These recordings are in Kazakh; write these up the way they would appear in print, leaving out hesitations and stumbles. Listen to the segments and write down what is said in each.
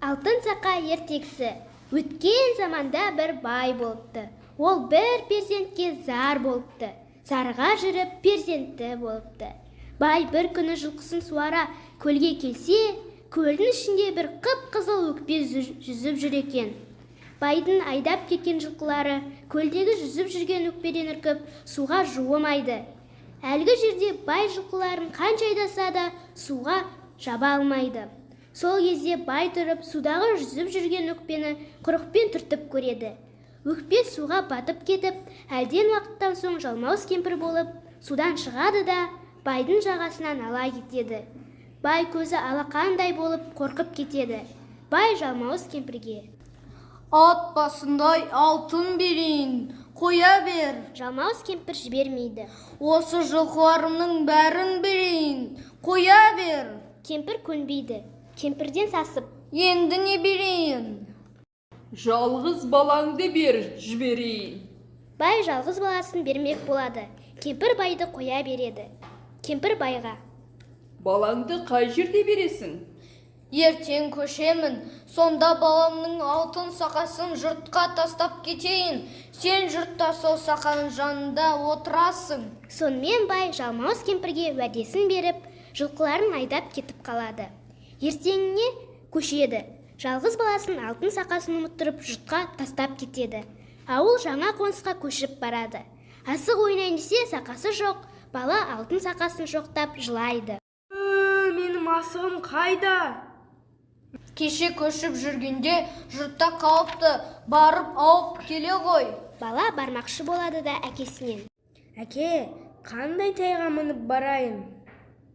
Алтын сақа ертегісі. Өткен заманда бір бай болыпты. Ол бір перзентке зар болыпты. Зарға жүріп перзентті болыпты. Бай бір күні жылқысын суара көлге келсе, көлдің ішінде бір қып-қызыл өкпе жүзіп жүр екен. Байдың айдап кеткен жылқылары көлдегі жүзіп жүрген өкпеден үркіп, суға жуымайды. Әлгі жерде бай жылқыларын қанша айдаса да суға жаба алмайды. Сол кезде бай тұрып, судағы жүзіп жүрген өкпені құрықпен түртіп көреді. Өкпе суға батып кетіп, әлден уақыттан соң жалмауыз кемпір болып, судан шығады да байдың жағасынан ала кетеді. Бай көзі алақандай болып қорқып кетеді. Бай жалмауыз кемпірге: «Ат басындай алтын берейін, қоя бер». Жалмауыз кемпір жібермейді. «Осы жылқыларымның бәрін берейін, қоя бер». Кемпір көнбейді. Кемпірден сасып: «Енді не берейін?» «Жалғыз балаңды бер, жіберейін». Бай жалғыз баласын бермек болады. Кемпір байды қоя береді. Кемпір байға: «Балаңды қай жерде бересің?» «Ертең көшемін, сонда баламның алтын сақасын жұртқа тастап кетейін. Сен жұртта сол сақаның жанында отырасың». Сонымен бай жалмауыз кемпірге уәдесін беріп, жылқыларын айдап кетіп қалады. Ертеңіне көшеді. Жалғыз баласын алтын сақасын ұмыттырып жұртқа тастап кетеді. Ауыл жаңа қонысқа көшіп барады. Асық ойнайын десе сақасы жоқ, бала алтын сақасын жоқтап жылайды. Менің асығым қайда? Кеше көшіп жүргенде жұртта қалыпты, барып алып келе ғой. Бала бармақшы болады да әкесінен: Әке, қандай тайға мініп барайын?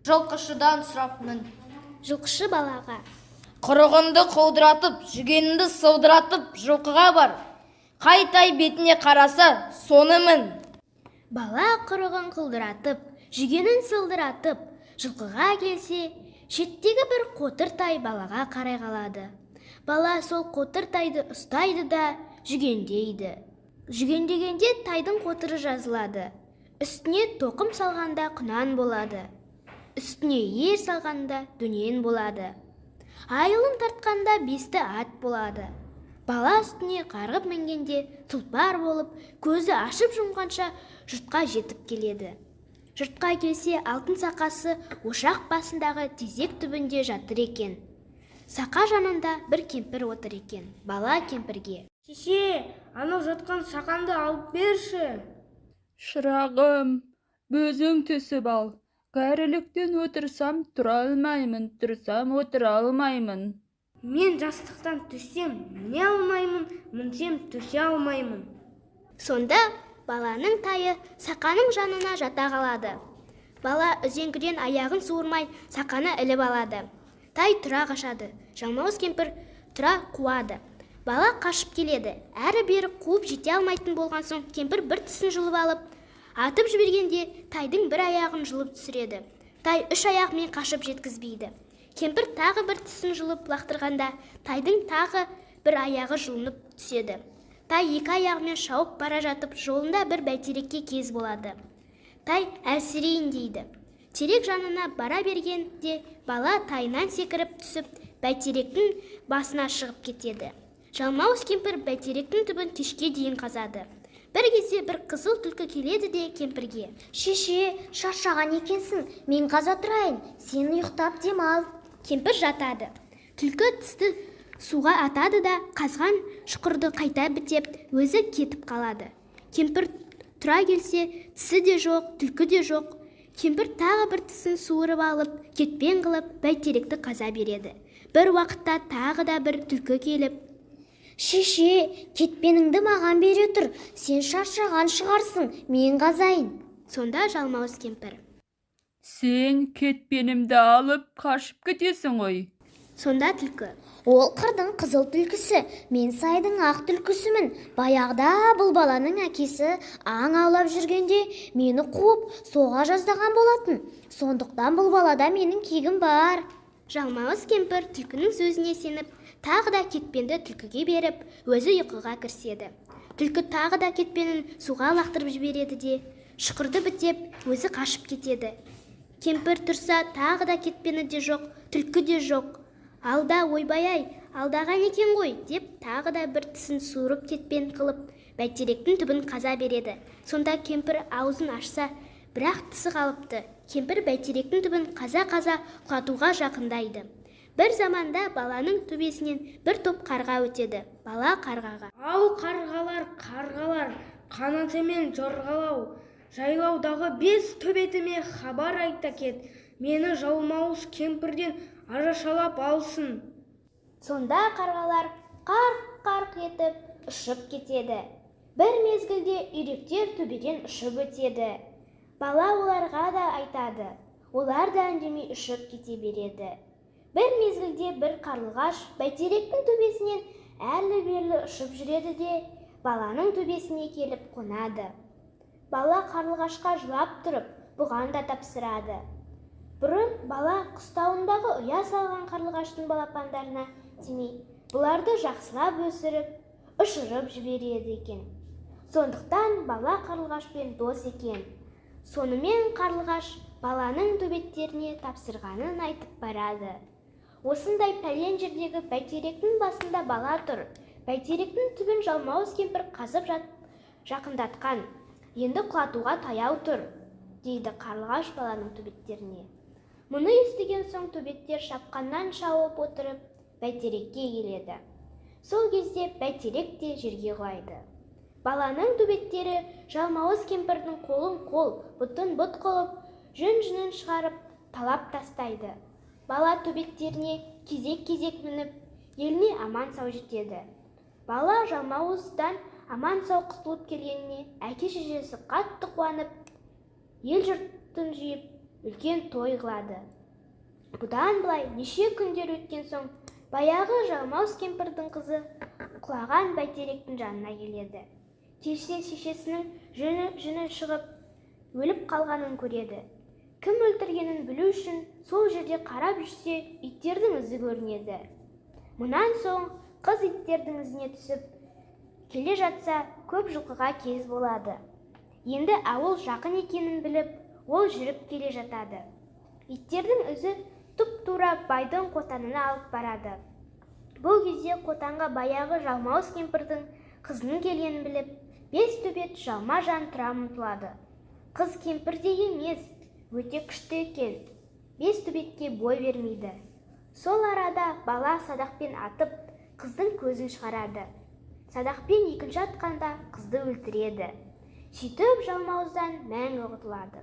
Жылқышыдан сұрап мін. Жылқышы балаға: Құрығынды құлдыратып, жүгеніңді сылдыратып жылқыға бар. Қай тай бетіне қараса, соны мін. Бала құрығын құлдыратып, жүгенін сылдыратып, жылқыға келсе, шеттегі бір қотыр тай балаға қарай қалады. Бала сол қотыр тайды ұстайды да жүгендейді. Жүгендегенде тайдың қотыры жазылады. Үстіне тоқым салғанда құнан болады. Үстіне ер салғанда дөнен болады. Айылын тартқанда бесті ат болады. Бала үстіне қарғып мінгенде тұлпар болып, көзі ашып жұмғанша жұртқа жетіп келеді. Жұртқа келсе, алтын сақасы ошақ басындағы тезек түбінде жатыр екен. Сақа жанында бір кемпір отыр екен. Бала кемпірге: Шеше, анау жатқан сақанды алып берші. «Шырағым, бөзің түсіп ал. Кәріліктен отырсам тұра алмаймын, тұрсам отыра алмаймын». Мен жастықтан түссем, міне алмаймын, мінсем түсе алмаймын. Сонда баланың тайы сақаның жанына жата қалады. Бала үзеңгіден аяғын суырмай сақаны іліп алады. Тай тұра қашады. Жалмауыз кемпір тұра қуады. Бала қашып келеді. Әрі-бері қуып жете алмайтын болған соң кемпір бір тісін жұлып алып, атып жібергенде тайдың бір аяғын жұлып түсіреді. Тай үш аяғымен қашып жеткізбейді. Кемпір тағы бір тісін жұлып лақтырғанда тайдың тағы бір аяғы жұлынып түседі. Тай екі аяғымен шауып бара жатып, жолында бір бәйтерекке кез болады. Тай әлсірейін дейді. Терек жанына бара бергенде бала тайынан секіріп түсіп, бәйтеректің басына шығып кетеді. Жалмауыз кемпір бәйтеректің түбін кешке дейін қазады. Бір кезде бір қызыл түлкі келеді де кемпірге: Шеше, шаршаған екенсің, мен қаза тұрайын, сен ұйықтап демал. Кемпір жатады. Түлкі тісті суға атады да қазған шұқырды қайта бітеп, өзі кетіп қалады. Кемпір тұра келсе, тісі де жоқ, түлкі де жоқ. Кемпір тағы бір тісін суырып алып, кетпен қылып, бәйтеректі қаза береді. Бір уақытта тағы да бір түлкі келіп: Шеше, кетпеніңді маған бере тұр, сен шаршаған шығарсың, мен қазайын. Сонда жалмауыз кемпір: «Сен кетпенімді алып қашып кетесің ғой». Сонда түлкі: Ол қырдың қызыл түлкісі, мен сайдың ақ түлкісімін. Баяғыда бұл баланың әкесі аң аулап жүргенде мені қуып соға жаздаған болатын. Сондықтан бұл балада менің кегім бар. Жалмауыз кемпір түлкінің сөзіне сеніп, тағы да кетпенді түлкіге беріп, өзі ұйқыға кіріседі. Түлкі тағы да кетпенін суға лақтырып жібереді де, шұқырды бітеп, өзі қашып кетеді. Кемпір тұрса, тағы да кетпені де жоқ, түлкі де жоқ. Алда ойбай-ай, алдаған екен ғой деп тағы да бір тісін суырып кетпен қылып бәйтеректің түбін қаза береді. Сонда кемпір аузын ашса, бірақ тісі қалыпты. Кемпір бәйтеректің түбін қаза-қаза құлатуға жақындайды. Бір заманда баланың төбесінен бір топ қарға өтеді. Бала қарғаға: Ау қарғалар, қанатымен жорғалау, жайлаудағы 5 төбетіме хабар айта кет, мені жалмауыз кемпірден арашалап алсын. Сонда қарғалар қарқ-қарқ етіп ұшып кетеді. Бір мезгілде үйректер төбеден ұшып өтеді. Бала оларға да айтады. Олар да үндемей ұшып кете береді. Бір мезгілде бір қарлығаш бәйтеректің төбесінен әрлі-берлі ұшып жүреді де баланың төбесіне келіп қонады. Бала қарлығашқа жылап тұрып, бұған да тапсырады. Бұрын бала қыстауындағы ұя салған қарлығаштың балапандарына тимей, бұларды жақсылап өсіріп, ұшырып жібереді екен. Сондықтан бала қарлығашпен дос екен. Сонымен қарлығаш баланың төбеттеріне тапсырғанын айтып барады. Осындай пәлен жердегі бәйтеректің басында бала тұр. Бәйтеректің түбін жалмауыз кемпір қазып жақындатқан. Енді құлатуға таяу тұр, дейді қарлығаш баланың төбеттеріне. Мұны естіген соң төбеттер шапқаннан шауып отырып, бәйтерекке келеді. Сол кезде бәйтерек те жерге құлайды. Баланың төбеттері жалмауыз кемпірдің қолын қол, бұтын бұт қылып, жүн-жүнін шығарып, талап тастайды. Бала төбеттеріне кезек-кезек мініп, еліне аман-сау жетеді. Бала жалмауыздан аман-сау құтылып келгеніне әке-шешесі қатты қуанып, ел-жұртын жиып, үлкен той қылады. Бұдан былай неше күндер өткен соң, баяғы жалмауыз кемпірдің қызы құлаған бәйтеректің жанына келеді. Кеше шешесінің жүні шығып, өліп қалғанын көреді. Кім өлтіргенін білу үшін сол жерде қарап жүрсе, иттердің ізі көрінеді. Мұнан соң қыз иттердің ізіне түсіп, келе жатса, көп жылқыға кез болады. Енді ауыл жақын екенін біліп, ол жүріп келе жатады. Иттердің ізі тұп-тура байдың қотанына алып барады. Бұл кезде қотанға баяғы жалмауыз кемпірдің қызының келгенін біліп, 5 төбет жалма-жан тұра ұмтылады. Қыз кемпірдей емес, өте күшті екен. 5 төбетке бой бермейді. Сол арада бала садақпен атып, қыздың көзін шығарады. Садақпен екінші атқанда қызды өлтіреді. Сөйтіп жалмауыздан мәңгі құтылады.